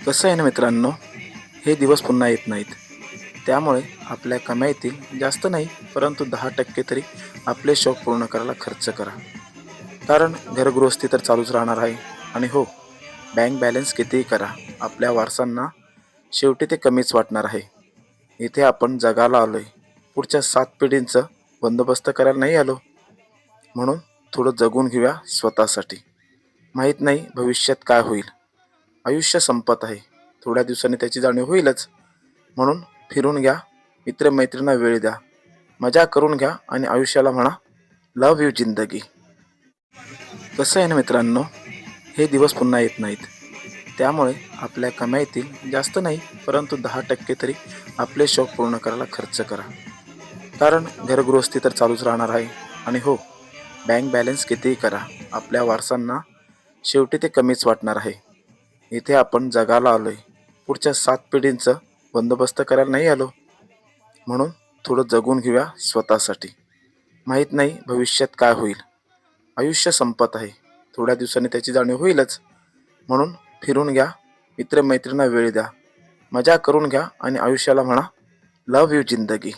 कसं आहे ना मित्रांनो, हे दिवस पुन्हा येत नाहीत. त्यामुळे आपल्या कमाईतील जास्त नाही, परंतु 10% तरी आपले शौक पूर्ण करायला खर्च करा. कारण घरगृहस्थी तर चालूच राहणार आहे. आणि हो, बँक बॅलन्स कितीही करा, आपल्या वारसांना शेवटी ते कमीच वाटणार आहे. इथे आपण जगाला आलोय, पुढच्या 7 पिढींचं बंदोबस्त करायला नाही आलो. म्हणून थोडं जगून घेऊया स्वतःसाठी. माहीत नाही भविष्यात काय होईल. आयुष्य संपत आहे, थोड्या दिवसांनी त्याची जाणीव होईलच. म्हणून फिरून घ्या, मित्रमैत्रिणींना वेळ द्या, मजा करून घ्या आणि आयुष्याला म्हणा लव्ह यू जिंदगी. कसं आहे ना मित्रांनो, हे दिवस पुन्हा येत नाहीत. त्यामुळे आपल्या कमाईतील जास्त नाही, परंतु 10% तरी आपले शौक पूर्ण करायला खर्च करा. कारण घरगृहस्थी तर चालूच राहणार आहे. आणि हो, बँक बॅलन्स कितीही करा, आपल्या वारसांना शेवटी ते कमीच वाटणार आहे. इथे आपण जगाला आलोय, पुढच्या 7 पिढींचं बंदोबस्त करायला नाही आलो. म्हणून थोडं जगून घेऊया स्वतःसाठी. माहीत नाही भविष्यात काय होईल. आयुष्य संपत आहे, थोड्या दिवसांनी त्याची जाणीव होईलच. म्हणून फिरून घ्या, मित्रमैत्रिणींना वेळ द्या, मजा करून घ्या आणि आयुष्याला म्हणा लव्ह यू जिंदगी.